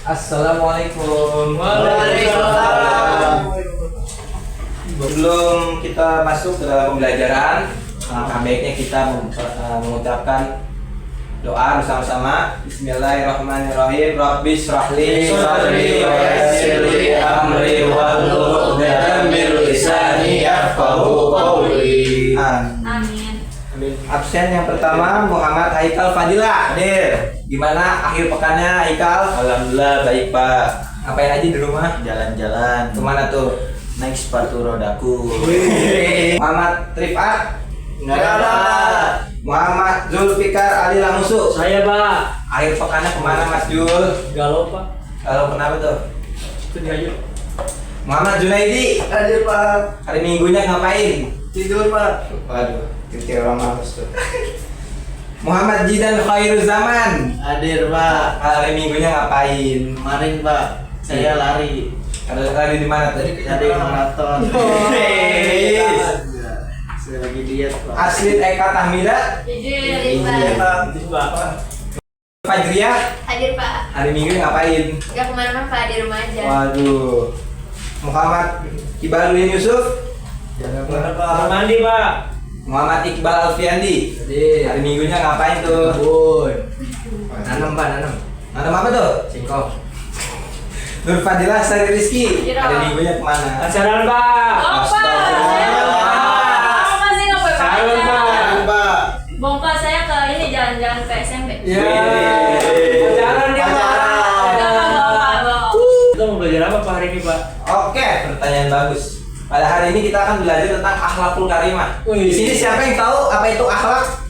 Assalamualaikum. Waalaikumsalam. Sebelum kita masuk ke dalam pembelajaran, alangkah baiknya kita mengucapkan doa bersama-sama. Bismillahirrahmanirrahim. Rabbi shrahli sadri wa yassir li amri wahlul 'uqdatam min lisani yafqahu qawli. Amin. Absen yang pertama Muhammad Haikal Fadila. Hadir. Gimana akhir pekannya Haikal? Alhamdulillah baik Pak. Ngapain aja di rumah? Jalan-jalan. Kemana tuh? Naik sepatu rodaku. Muhammad Rifat. Nggak ada. Muhammad Zulfikar Ali Lamusu. Saya Pak. Akhir pekannya kemana Mas Jul? Galau Pak. Kalau kenapa tuh? Sedih aja. Muhammad Junaidi. Hadir Pak. Hari minggunya ngapain? Tidur Pak. Waduh, kira orang males tuh. Muhammad Jidan Khairul Zaman. Hadir Pak. Hari minggunya ngapain? Kemarin Pak, saya lari. Kalau lari di mana tuh? Dari maraton. Saya lagi diet Pak. Aslit Eka Tahmida. Hadir Pak. Fajriah. Hadir Pak. Hari minggu ngapain? Gak kemana-mana Pak, di rumah aja. Waduh. Muhammad Ibaludin Yusuf. Jangan Kamar mandi Pak. Muhammad Iqbal Alfiandi. Hari minggunya ngapain tuh? Nanam Pak, nanam. Nanam apa tuh? Singkong. Nur Fadilah Sari Rizky. Iya. Hari minggunya kemana? Pacaran Pak. Oh Pak, saya masih nggak boleh Salam, pacaran. Pak. Bong Pak, saya ke ini jalan-jalan ke SMP. Ya. Pacaran dia Pak. Enggak, Pak. Kita mau belajar apa Pak hari ini Pak? Oke, pertanyaan bagus. Pada hari ini kita akan belajar tentang akhlakul karimah. Wih. Di sini siapa yang tahu apa itu akhlak?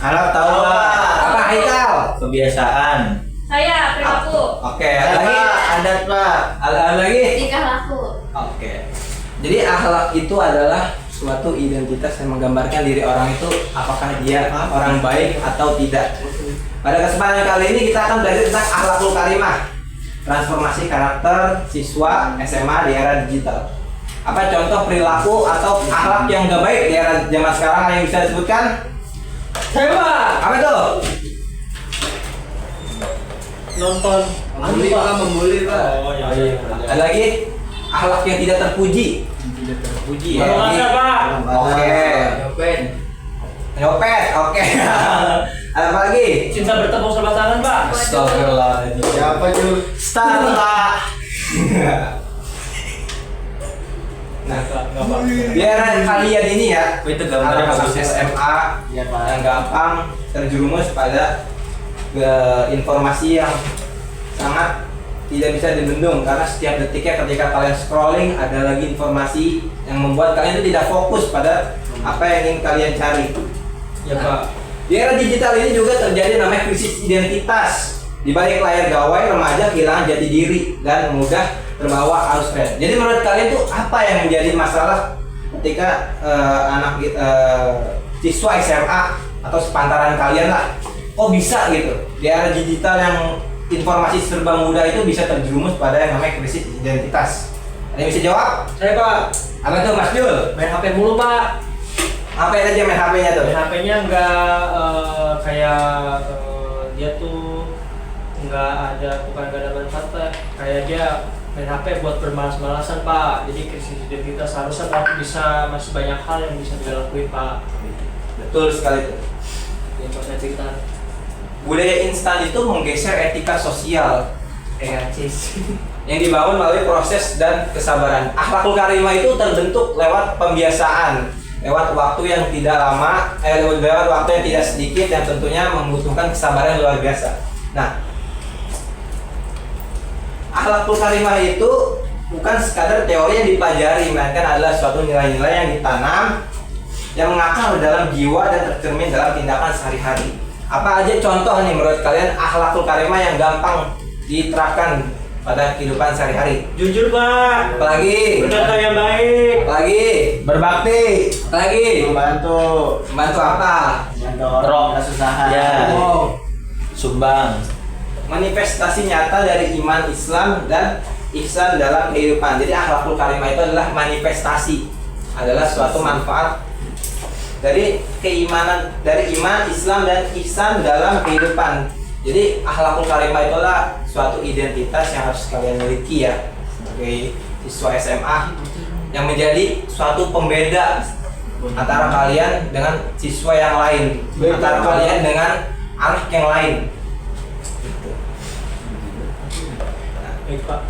Harap tahu Pak. Apa Haikal? Kebiasaan. Saya perilaku, Oke, Ada ada lagi? Pak, adat Pak. Ada lagi? tingkah laku. Oke. Jadi akhlak itu adalah suatu identitas yang menggambarkan diri orang itu apakah dia orang baik atau tidak. Pada kesempatan kali ini kita akan belajar tentang akhlakul karimah, transformasi karakter siswa SMA di era digital. Apa contoh perilaku atau akhlak yang gak baik di era zaman sekarang yang bisa disebutkan? Saya Pak. Apa itu? Nonton. Membuli Pak, membuli Pak. Oh iya. Ada lagi akhlak yang tidak terpuji. Tidak terpuji Iya. Kalau nggak Pak. Oke. Nyopet. Oke. Ada apa lagi? Cinta bertepuk sebelah tangan Pak. Astagfirullahaladzim. Siapa Jul? Starla. Nah, Nggak Pak. biar kalian ini ya, Itu gambarnya anak-anak bagus ya. SMA Iya Pak. yang gampang terjerumus pada informasi yang sangat tidak bisa dibendung karena setiap detiknya ketika kalian scrolling ada lagi informasi yang membuat kalian itu tidak fokus pada apa yang ingin kalian cari. Ya Pak. Di era digital ini juga terjadi namanya krisis identitas. Di balik layar gawai, remaja kehilangan jati diri dan mudah terbawa arus tren. Jadi menurut kalian tuh apa yang menjadi masalah ketika siswa SMA atau sepantaran kalian lah, kok bisa gitu di era digital yang informasi serba mudah itu bisa terjerumus pada yang namanya krisis identitas? Ada yang bisa jawab? Saya Pak. Apa tuh Mas Jul? Main HP mulu Pak. Apa aja main HP-nya tuh? Main HP-nya nggak kayak dia tuh bukan ada manfaatnya. Kayak dia main HP buat bermalas-malasan Pak. Jadi krisis identitas harusnya Pak bisa masih banyak hal yang bisa dia lakuin Pak. Betul sekali tuh. Yang pas saya cerita. Budaya instan itu menggeser etika sosial Cis. yang dibangun melalui proses dan kesabaran. Akhlakul karimah itu terbentuk lewat pembiasaan, lewat waktu yang tidak lama, lewat waktu yang tidak sedikit yang tentunya membutuhkan kesabaran yang luar biasa. Nah, akhlakul karimah itu bukan sekadar teori yang dipelajari, melainkan adalah suatu nilai-nilai yang ditanam, yang mengakar dalam jiwa dan tercermin dalam tindakan sehari-hari. Apa aja contoh nih menurut kalian akhlakul karimah yang gampang diterapkan pada kehidupan sehari-hari? Jujur Pak. Apalagi? Berkata yang baik. Apalagi? Berbakti. Apalagi? Membantu. Membantu apa? Membantu orang kesusahan. Ya. Sumbang. Manifestasi nyata dari iman Islam dan ihsan dalam kehidupan. Jadi akhlakul karimah itu adalah manifestasi, adalah suatu manfaat dari keimanan, dari iman, Islam dan ihsan dalam kehidupan. Jadi akhlakul karimah itulah suatu identitas yang harus kalian miliki ya sebagai siswa SMA, yang menjadi suatu pembeda antara kalian dengan siswa yang lain, antara kalian dengan anak yang lain. Gitu. Baik Pak.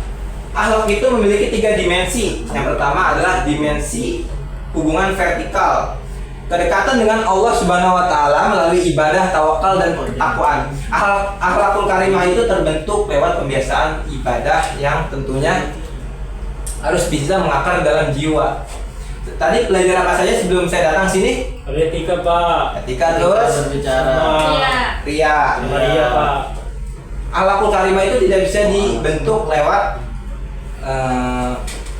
Akhlak itu memiliki 3 dimensi. Yang pertama adalah dimensi hubungan vertikal, kedekatan dengan Allah Subhanahu wa taala melalui ibadah, tawakal dan ketakwaan. Akhlakul karimah itu terbentuk lewat pembiasaan ibadah yang tentunya harus bisa mengakar dalam jiwa. Tadi belajar apa saja sebelum saya datang sini? Ada etika Pak. Etika, terus berbicara. Iya. ria. Iya Pak. Akhlakul karimah itu tidak bisa dibentuk lewat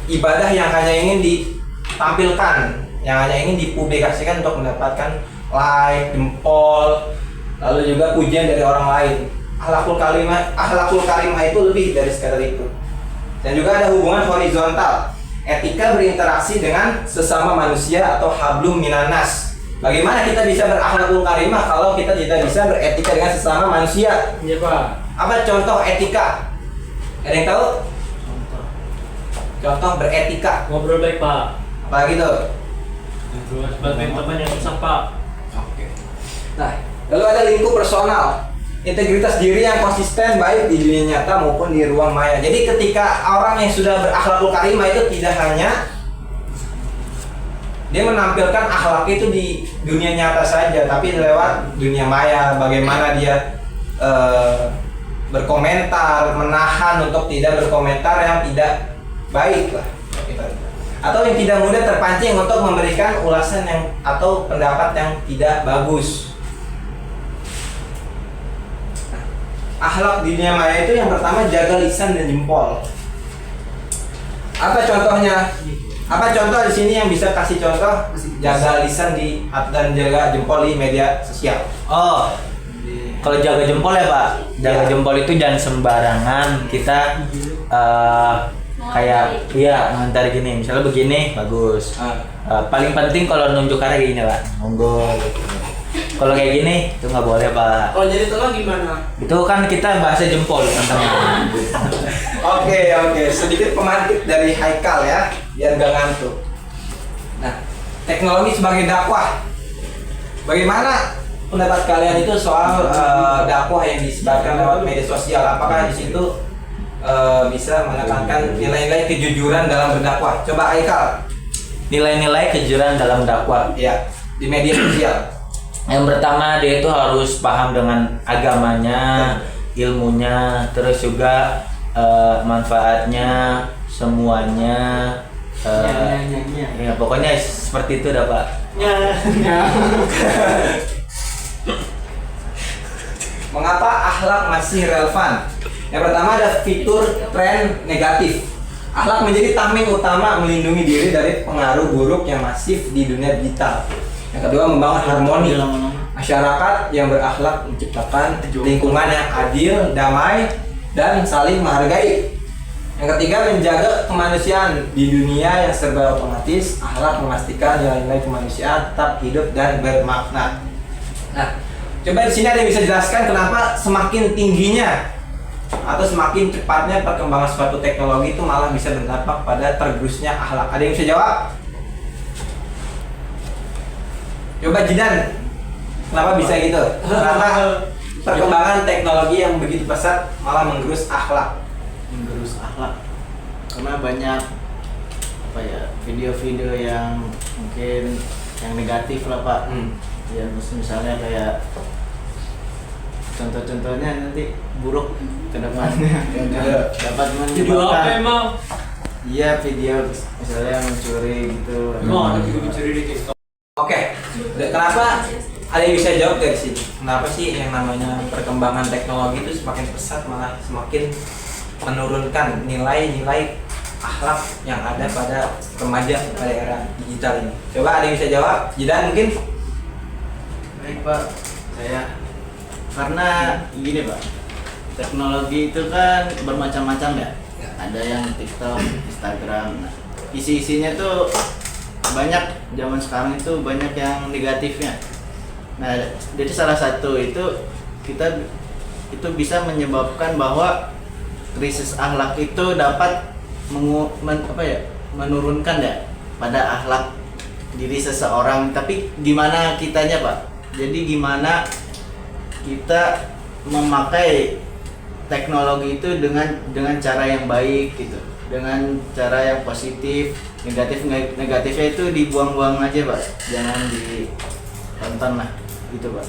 ibadah yang hanya ingin ditampilkan, yang hanya ingin dipublikasikan untuk mendapatkan like, jempol, lalu juga pujian dari orang lain. Akhlakul karimah itu lebih dari sekadar itu. Dan juga ada hubungan horizontal. Etika berinteraksi dengan sesama manusia atau hablum minanas. Bagaimana kita bisa berakhlakul karimah kalau kita tidak bisa beretika dengan sesama manusia? Iya Pak. Apa contoh etika? Ada yang tahu? Contoh beretika. Ngobrol baik Pak. Apalagi tuh? Ngobrol sebagai teman yang susah Pak. Oke. Nah, lalu ada lingkup personal. Integritas diri yang konsisten baik di dunia nyata maupun di ruang maya. Jadi ketika orang yang sudah berakhlakul karimah itu tidak hanya dia menampilkan akhlak itu di dunia nyata saja, tapi lewat dunia maya. Bagaimana dia berkomentar, menahan untuk tidak berkomentar yang tidak baik lah, atau yang tidak mudah terpancing untuk memberikan ulasan yang atau pendapat yang tidak bagus. Akhlak di dunia maya itu yang pertama jaga lisan dan jempol. Apa contohnya? Apa contoh di sini yang bisa kasih contoh jaga lisan dan jaga jempol di media sosial? Oh, kalau jaga jempol ya Pak, jaga Ya. jempol itu jangan sembarangan kita kayak ngantar gini, misalnya begini bagus. Paling penting kalau nunjuk arah gini Pak, monggo. Gitu. Kalau kayak gini itu nggak boleh Pak. Kalau jadi tengah gimana? Itu kan kita bahasa jempol tentang. Oke, sedikit pemantik dari Haikal ya, biar gak ngantuk. Nah, teknologi sebagai dakwah. Bagaimana pendapat kalian itu soal dakwah yang disebarkan lewat media sosial? Apakah di situ bisa menekankan nilai-nilai kejujuran dalam berdakwah? Coba Haikal. Nilai-nilai kejujuran dalam dakwah. Ya, di media sosial. Yang pertama dia itu harus paham dengan agamanya, ilmunya, terus juga manfaatnya, semuanya. Ya pokoknya seperti itu dah Pak. Mengapa akhlak masih relevan? Yang pertama ada fitur tren negatif. Akhlak menjadi tameng utama melindungi diri dari pengaruh buruk yang masif di dunia digital. Yang kedua, membangun harmoni. Masyarakat yang berakhlak menciptakan lingkungan yang adil, damai, dan saling menghargai. Yang ketiga, menjaga kemanusiaan di dunia yang serba otomatis. Akhlak memastikan nilai-nilai kemanusiaan tetap hidup dan bermakna. Nah, coba di sini ada yang bisa jelaskan kenapa semakin tingginya atau semakin cepatnya perkembangan suatu teknologi itu malah bisa berdampak pada tergerusnya akhlak. Ada yang bisa jawab? Coba Jidan, kenapa bisa gitu? Kenapa perkembangan teknologi yang begitu pesat malah menggerus akhlak? Menggerus akhlak karena banyak video-video yang mungkin yang negatif lah Pak. Ya misalnya kayak contoh-contohnya nanti buruk ke depannya dapat Video apa menyebabkan emang? iya video misalnya mencuri gitu. Emang ada video mencuri di TikTok. Oke, kenapa ada yang bisa jawab dari sini? Kenapa sih yang namanya perkembangan teknologi itu semakin pesat malah semakin menurunkan nilai-nilai akhlak yang ada pada remaja pada era digital ini? Coba ada yang bisa jawab? Jidan mungkin? Baik Pak, saya karena gini Pak, teknologi itu kan bermacam-macam ya. Ada yang TikTok, Instagram. Nah, isi-isinya tuh banyak, zaman sekarang itu banyak yang negatifnya. Nah, jadi salah satu itu kita itu bisa menyebabkan bahwa krisis akhlak itu dapat menurunkan ya pada akhlak diri seseorang. Tapi gimana kitanya Pak? Jadi gimana kita memakai teknologi itu dengan cara yang baik gitu, dengan cara yang positif. Negatifnya itu dibuang-buang aja Pak, jangan ditonton lah gitu Pak.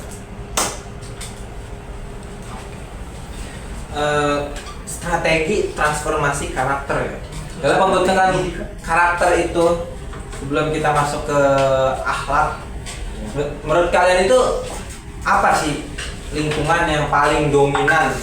Strategi transformasi karakter ya. Dalam pembentukan karakter itu sebelum kita masuk ke akhlak, menurut kalian itu apa sih lingkungan yang paling dominan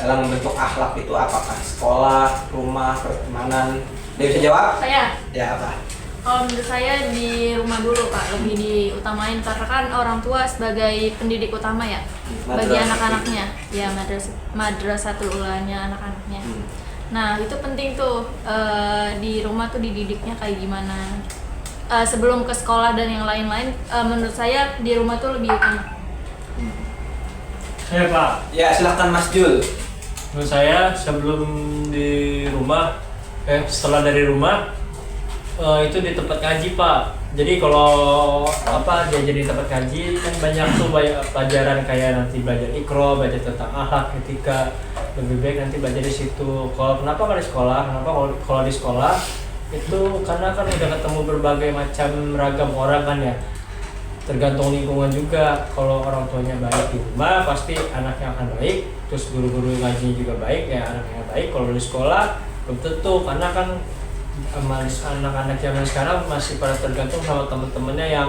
dalam membentuk akhlak itu? Apakah sekolah, rumah, pertemanan? Dia bisa jawab? Saya. Ya apa? Kalau menurut saya di rumah dulu Pak, lebih diutamain karena kan orang tua sebagai pendidik utama ya bagi anak-anaknya, ya madrasatul ulanya anak-anaknya. Nah itu penting tuh di rumah tuh dididiknya kayak gimana. Sebelum ke sekolah dan yang lain-lain, menurut saya di rumah tuh lebih utama. Saya Pak, Ya silahkan Mas Jul. menurut saya sebelum di rumah, setelah dari rumah itu di tempat ngaji Pak. Jadi kalau dia jadi tempat ngaji kan banyak tuh pelajaran kayak nanti belajar ikro, belajar tentang akhlak, etika. Lebih baik nanti belajar di situ. Kenapa nggak di sekolah? Kenapa kalau di sekolah itu karena kan udah ketemu berbagai macam ragam orang kan ya. Tergantung lingkungan juga. Kalau orang tuanya baik di rumah pasti anaknya akan baik. Terus guru-guru ngajinya juga baik ya anaknya baik. Kalau di sekolah belum tentu karena kan anak-anak zaman sekarang masih pada tergantung sama temen-temennya yang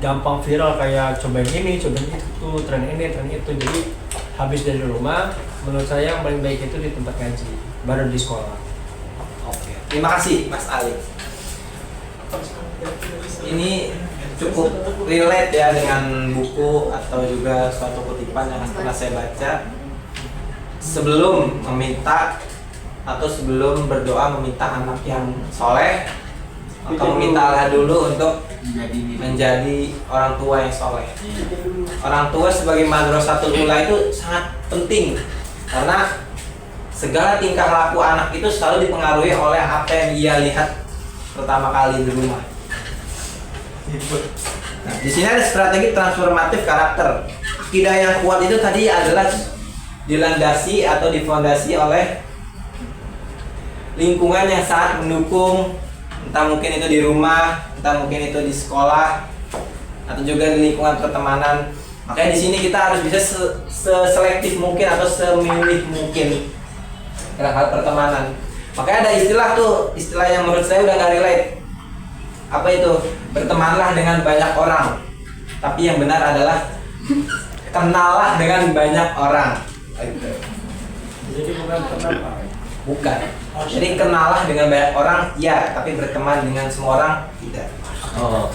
gampang viral kayak cobain ini, cobain itu, tren ini, tren itu. Jadi habis dari rumah menurut saya yang paling baik itu di tempat ngaji, baru di sekolah. Oke. Terima kasih Mas Ali. Ini cukup relate ya dengan buku atau juga suatu kutipan yang pernah saya baca. Sebelum meminta atau sebelum berdoa meminta anak yang soleh, maka memintalah dulu untuk menjadi orang tua yang soleh. Orang tua sebagai madrasatul ula itu sangat penting karena segala tingkah laku anak itu selalu dipengaruhi oleh apa yang dia lihat pertama kali di rumah. Nah, di sini ada strategi transformatif karakter. Akidah yang kuat itu tadi adalah dilandasi atau difondasi oleh lingkungan yang sangat mendukung, entah mungkin itu di rumah, entah mungkin itu di sekolah, atau juga di lingkungan pertemanan. Makanya di sini kita harus bisa seselektif mungkin atau semilih mungkin dalam hal pertemanan. Makanya ada istilah yang menurut saya udah nggak relate. Apa itu? Bertemanlah dengan banyak orang. Tapi yang benar adalah kenallah dengan banyak orang. Jadi bukan kenapa? Bukan. Jadi kenallah dengan banyak orang, ya, tapi berteman dengan semua orang tidak. Oh.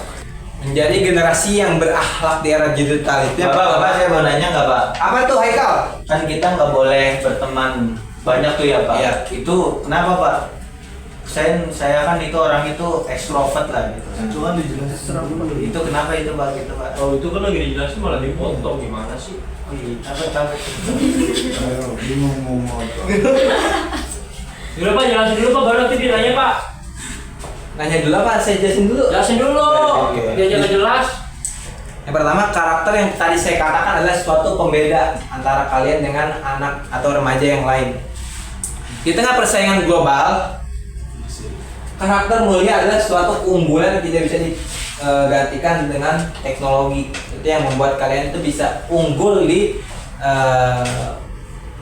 Menjadi generasi yang berakhlak di era digital itu. Bapak, saya mau nanya nggak Pak? Apa tuh Haikal? Kan kita nggak boleh berteman banyak tuh ya Pak. Iya. Itu kenapa Pak? Saya kan itu orang itu ekstrovert lah gitu. Cuma dijelasin Itu kenapa itu Pak gitu Pak? Oh itu kan lagi dijelasin malah dipotong, gimana sih? Apa? Ayo, bingung mau ngomong. Dulu Pak, jelasin dulu Pak, baru nanti ditanya Pak. Nanya dulu apa? Saya jelasin dulu. Jelasin dulu, Oke. biar jangan jelas. Yang pertama, karakter yang tadi saya katakan adalah suatu pembeda antara kalian dengan anak atau remaja yang lain. Di tengah persaingan global, karakter mulia adalah suatu keunggulan yang tidak bisa digantikan dengan teknologi. Itu yang membuat kalian itu bisa unggul di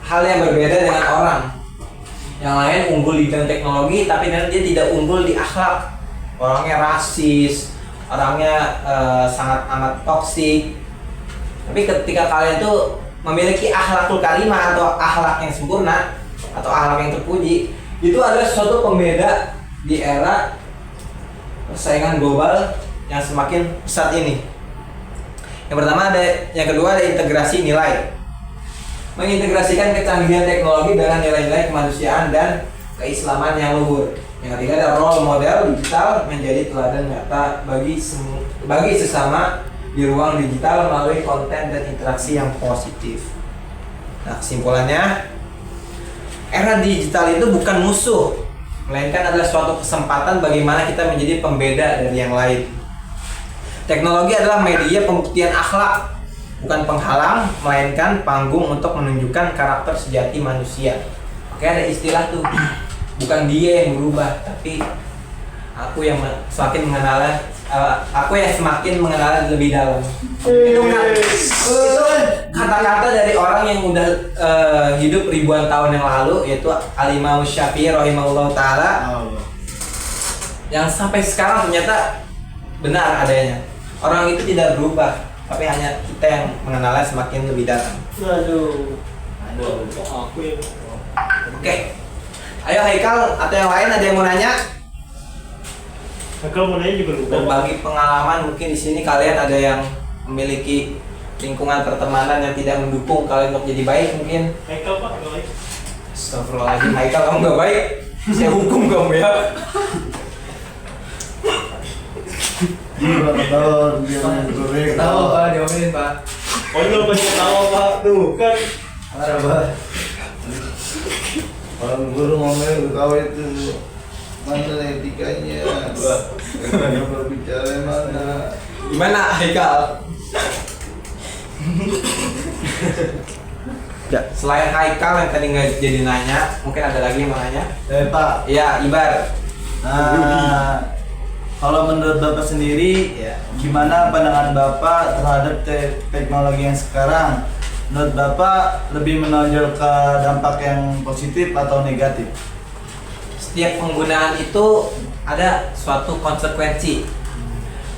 hal yang berbeda dengan orang. Yang lain unggul di bidang teknologi, tapi dia tidak unggul di akhlak. Orangnya rasis, orangnya sangat amat toksik. Tapi ketika kalian tuh memiliki akhlakul karimah atau akhlak yang sempurna atau akhlak yang terpuji, itu adalah suatu pembeda di era persaingan global yang semakin pesat ini. Yang pertama yang kedua ada integrasi nilai. Mengintegrasikan kecanggihan teknologi dengan nilai-nilai kemanusiaan dan keislaman yang luhur. Yang ketiga ada role model digital menjadi teladan nyata bagi sesama di ruang digital melalui konten dan interaksi yang positif. Nah, kesimpulannya, era digital itu bukan musuh, melainkan adalah suatu kesempatan bagaimana kita menjadi pembeda dari yang lain. Teknologi adalah media pembuktian akhlak, bukan penghalang, melainkan panggung untuk menunjukkan karakter sejati manusia. Oke, ada istilah tuh, bukan dia yang berubah, tapi aku yang semakin mengenalnya lebih dalam. Itu kata-kata dari orang yang udah hidup ribuan tahun yang lalu, yaitu Al-Imam Syafi'i rahimahullah ta'ala, yang sampai sekarang ternyata benar adanya. Orang itu tidak berubah, tapi hanya kita yang mengenalnya semakin lebih dalam. Aduh. Aduh. Aku yang Oke, ayo Haikal atau yang lain ada yang mau nanya? Kalau mau nanya juga lupa. Berbagi pengalaman, mungkin di sini kalian ada yang memiliki lingkungan pertemanan yang tidak mendukung kalian untuk jadi baik mungkin. Haikal Pak, kalau baik. Astagfirullahaladzim, Haikal kamu gak baik, saya hukum kamu ya. Gila ketahuan dia goreng. Tahu Pak, diomelin Pak. Oh ini kalau banyak tahu Pak, tuh kan. Marah Pak. Orang guru ngomel kau itu mana etikanya? Etikanya berbicara mana? Gimana Haikal? Ya, selain Haikal yang tadi nggak jadi nanya, mungkin ada lagi yang mau nanya? Pak, Ya, Ibar. kalau menurut Bapak sendiri, ya, gimana pandangan Bapak terhadap teknologi yang sekarang? Menurut Bapak lebih menonjol ke dampak yang positif atau negatif? Setiap penggunaan itu ada suatu konsekuensi.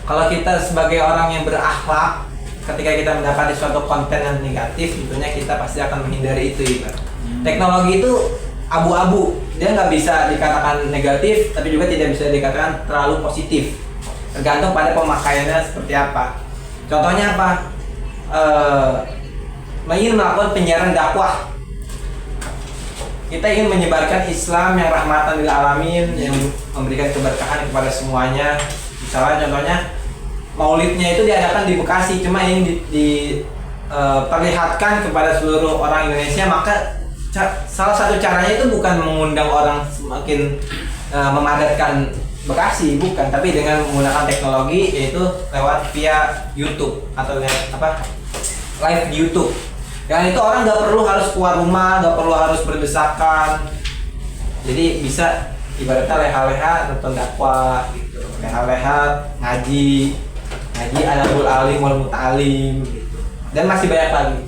Kalau kita sebagai orang yang berakhlak, ketika kita mendapati suatu konten yang negatif, tentunya kita pasti akan menghindari itu. Ibar. Teknologi itu abu-abu, dia nggak bisa dikatakan negatif, tapi juga tidak bisa dikatakan terlalu positif. Tergantung pada pemakaiannya seperti apa. Contohnya apa? Ingin melakukan penyiaran dakwah. Kita ingin menyebarkan Islam yang rahmatan lil alamin, yang memberikan keberkahan kepada semuanya. Misalnya contohnya maulidnya itu diadakan di Bekasi, cuma ingin diperlihatkan kepada seluruh orang Indonesia, maka salah satu caranya itu bukan mengundang orang semakin memadatkan Bekasi, bukan, tapi dengan menggunakan teknologi, yaitu lewat via YouTube atau live di YouTube. Yang itu orang nggak perlu harus keluar rumah, nggak perlu harus berdesakan, jadi bisa ibaratnya leha-leha nonton dakwah gitu, leha-leha ngaji adabul alim wal muta'alim gitu, dan masih banyak lagi.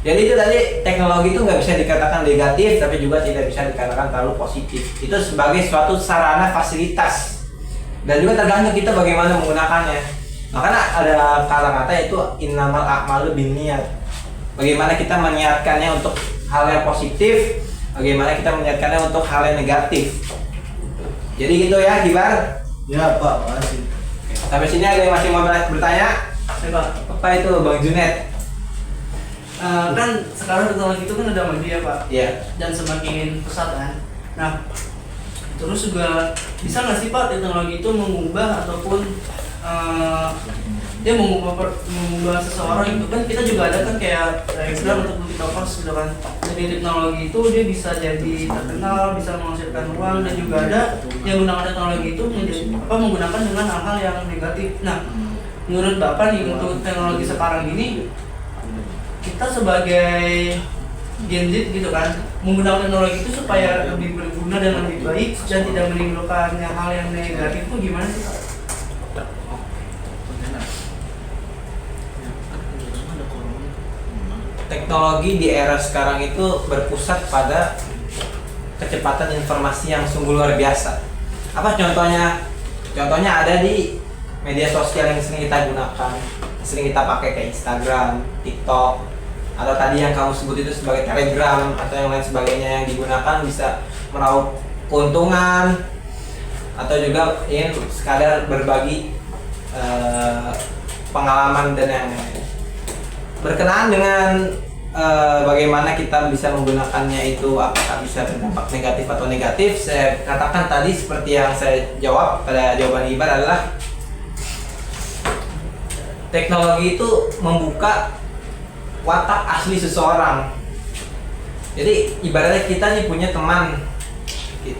Jadi itu tadi, teknologi itu nggak bisa dikatakan negatif, tapi juga tidak bisa dikatakan terlalu positif. Itu sebagai suatu sarana fasilitas, dan juga tergantung kita bagaimana menggunakannya. Makanya ada kata-kata itu innamal a'malu binniyat. Bagaimana kita meniatkannya untuk hal yang positif, bagaimana kita meniatkannya untuk hal yang negatif. Jadi gitu ya, Gibar. Ya Pak, makasih. Sampai sini ada yang masih mau bertanya? Pak, Apa itu Bang Junet? kan sekarang teknologi itu kan udah maju ya Pak, Iya. dan semakin pesat kan. Nah, terus juga bisa nggak sih Pak teknologi itu mengubah ataupun dia mengubah seseorang itu kan, kita juga ada kan kayak Instagram untuk TikTokers gitu kan. Jadi teknologi itu dia bisa jadi terkenal, bisa menghasilkan uang, dan juga ada yang menggunakan teknologi itu menggunakan dengan hal-hal yang negatif. Nah, menurut Bapak nih untuk teknologi sekarang ini, kita sebagai Gen Z gitu kan, menggunakan teknologi itu supaya lebih berguna dan lebih baik dan tidak menimbulkan hal yang negatif itu gimana sih Pak? Teknologi di era sekarang itu berpusat pada kecepatan informasi yang sungguh luar biasa. Apa contohnya? Contohnya ada di media sosial yang sering kita gunakan, sering kita pakai kayak Instagram, TikTok, atau tadi yang kamu sebut itu sebagai Telegram atau yang lain sebagainya, yang digunakan bisa meraup keuntungan atau juga ingin sekadar berbagi pengalaman dan yang lain. Berkenaan dengan bagaimana kita bisa menggunakannya itu, apakah bisa berdampak negatif atau negatif, saya katakan tadi seperti yang saya jawab pada jawaban Ibar adalah teknologi itu membuka watak asli seseorang. Jadi ibaratnya kita nih punya teman,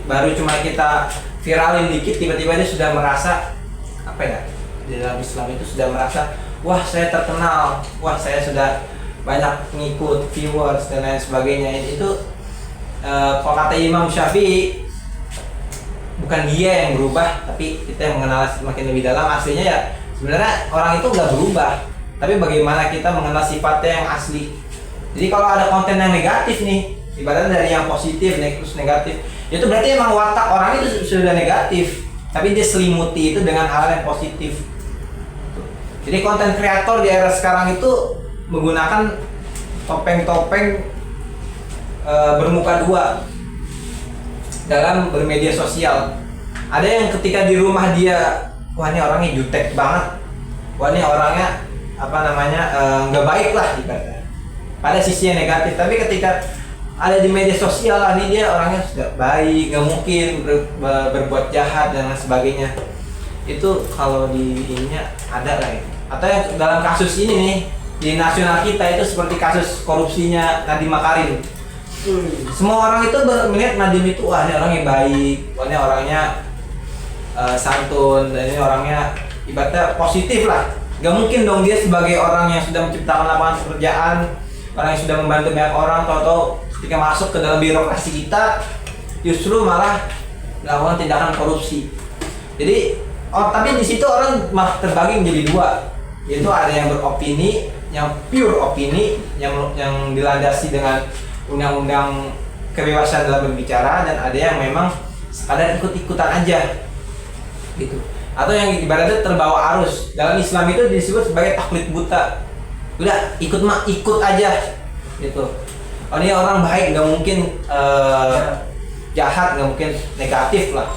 baru cuma kita viralin dikit, tiba-tiba dia sudah merasa apa ya, di dalam Islam itu sudah merasa, wah saya terkenal, wah saya sudah banyak ngikut, viewers dan lain sebagainya. Itu kalau kata Imam Syafi'i, bukan dia yang berubah, tapi kita yang mengenal semakin lebih dalam. Aslinya ya sebenarnya orang itu nggak berubah, tapi bagaimana kita mengenal sifatnya yang asli. Jadi kalau ada konten yang negatif nih, ibaratnya dari yang positif terus negatif, itu berarti emang watak orang itu sudah negatif, tapi dia selimuti itu dengan hal yang positif. Jadi konten kreator di era sekarang itu menggunakan topeng-topeng bermuka dua dalam bermedia sosial. Ada yang ketika di rumah dia, wah ini orangnya jutek banget, wah ini orangnya apa namanya nggak baik lah ibaratnya, pada sisi yang negatif. Tapi ketika ada di media sosial, ini dia orangnya sudah baik, nggak mungkin berbuat jahat dan lain sebagainya. Itu kalau di ininya ada lah ya. Atau yang dalam kasus ini nih di nasional kita itu seperti kasus korupsinya Nadiem Makarim. Semua orang itu melihat Nadiem itu, wah ini orangnya baik, wah ini orangnya santun, dan ini orangnya ibaratnya positif lah. Gak mungkin dong dia sebagai orang yang sudah menciptakan lapangan pekerjaan, orang yang sudah membantu banyak orang, tahu-tahu ketika masuk ke dalam birokrasi kita justru malah melakukan tindakan korupsi. Jadi tapi di situ orang malah terbagi menjadi dua, yaitu ada yang beropini, yang pure opini, yang dilandasi dengan undang-undang kebebasan dalam berbicara, dan ada yang memang sekadar ikut-ikutan aja gitu, atau yang ibaratnya terbawa arus. Dalam Islam itu disebut sebagai taklid buta, udah ikut aja gitu. Oh ini orang baik, nggak mungkin jahat, nggak mungkin negatif lah.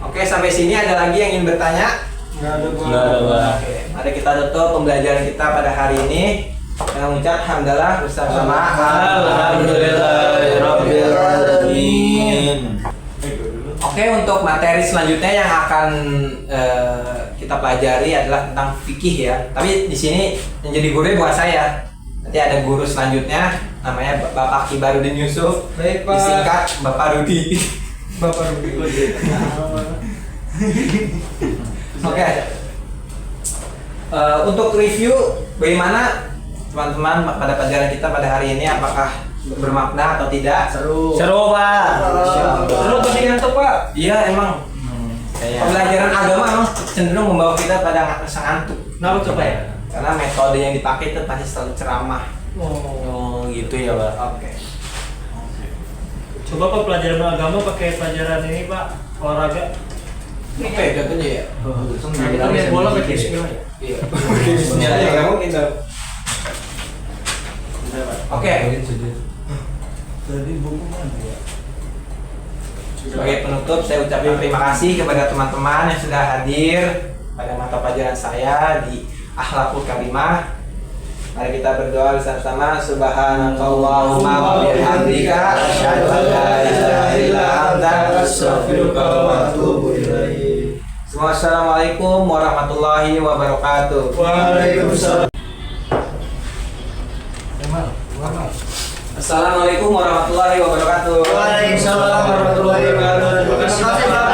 Oke, sampai sini ada lagi yang ingin bertanya? Nggak ada gua. Nggak ada, Bang. Oke, mari kita tutup pembelajaran kita pada hari ini dengan mengucap alhamdulillah bersama-sama. Alhamdulillahirabbil alamin. Oke, untuk materi selanjutnya yang akan kita pelajari adalah tentang fikih ya. Tapi di sini yang jadi guru bukan saya. Nanti ada guru selanjutnya, namanya Bapak Kibarudin Yusuf. Baik, Pak. Disingkat Bapak Rudi. Bapak Ruby. Oke. Untuk review bagaimana teman-teman pada pelajaran kita pada hari ini, apakah bermakna atau tidak? Seru. Seru, Pak. Seru penting ngantuk, Pak. Iya emang. Pembelajaran agama emang cenderung membawa kita pada rasa ngantuk. Kenapa tuh, Pak ya? Karena metode yang dipakai itu pasti selalu ceramah. Oh, gitu ya, Pak. Oke. Coba Pak pelajaran agama pakai pelajaran ini, Pak, olahraga. Oke, contohnya ya. Kita main bola pakai bismillah ya. Iya. Bismillah ya, nggak mungkin dong. Oke. Tadi buku mana ya? Sebagai penutup, saya ucapkan terima kasih kepada teman-teman yang sudah hadir pada mata pelajaran saya di Akhlakul Karimah. Mari kita berdoa bersama-sama. Subhanakallahumma wa bihamdika asyhadu an la ilaha illa anta astaghfiruka wa atubu ilaik. Assalamualaikum warahmatullahi wabarakatuh. Waalaikumsalam. Assalamualaikum warahmatullahi wabarakatuh. Waalaikumsalam warahmatullahi wabarakatuh. Terima kasih, Pak.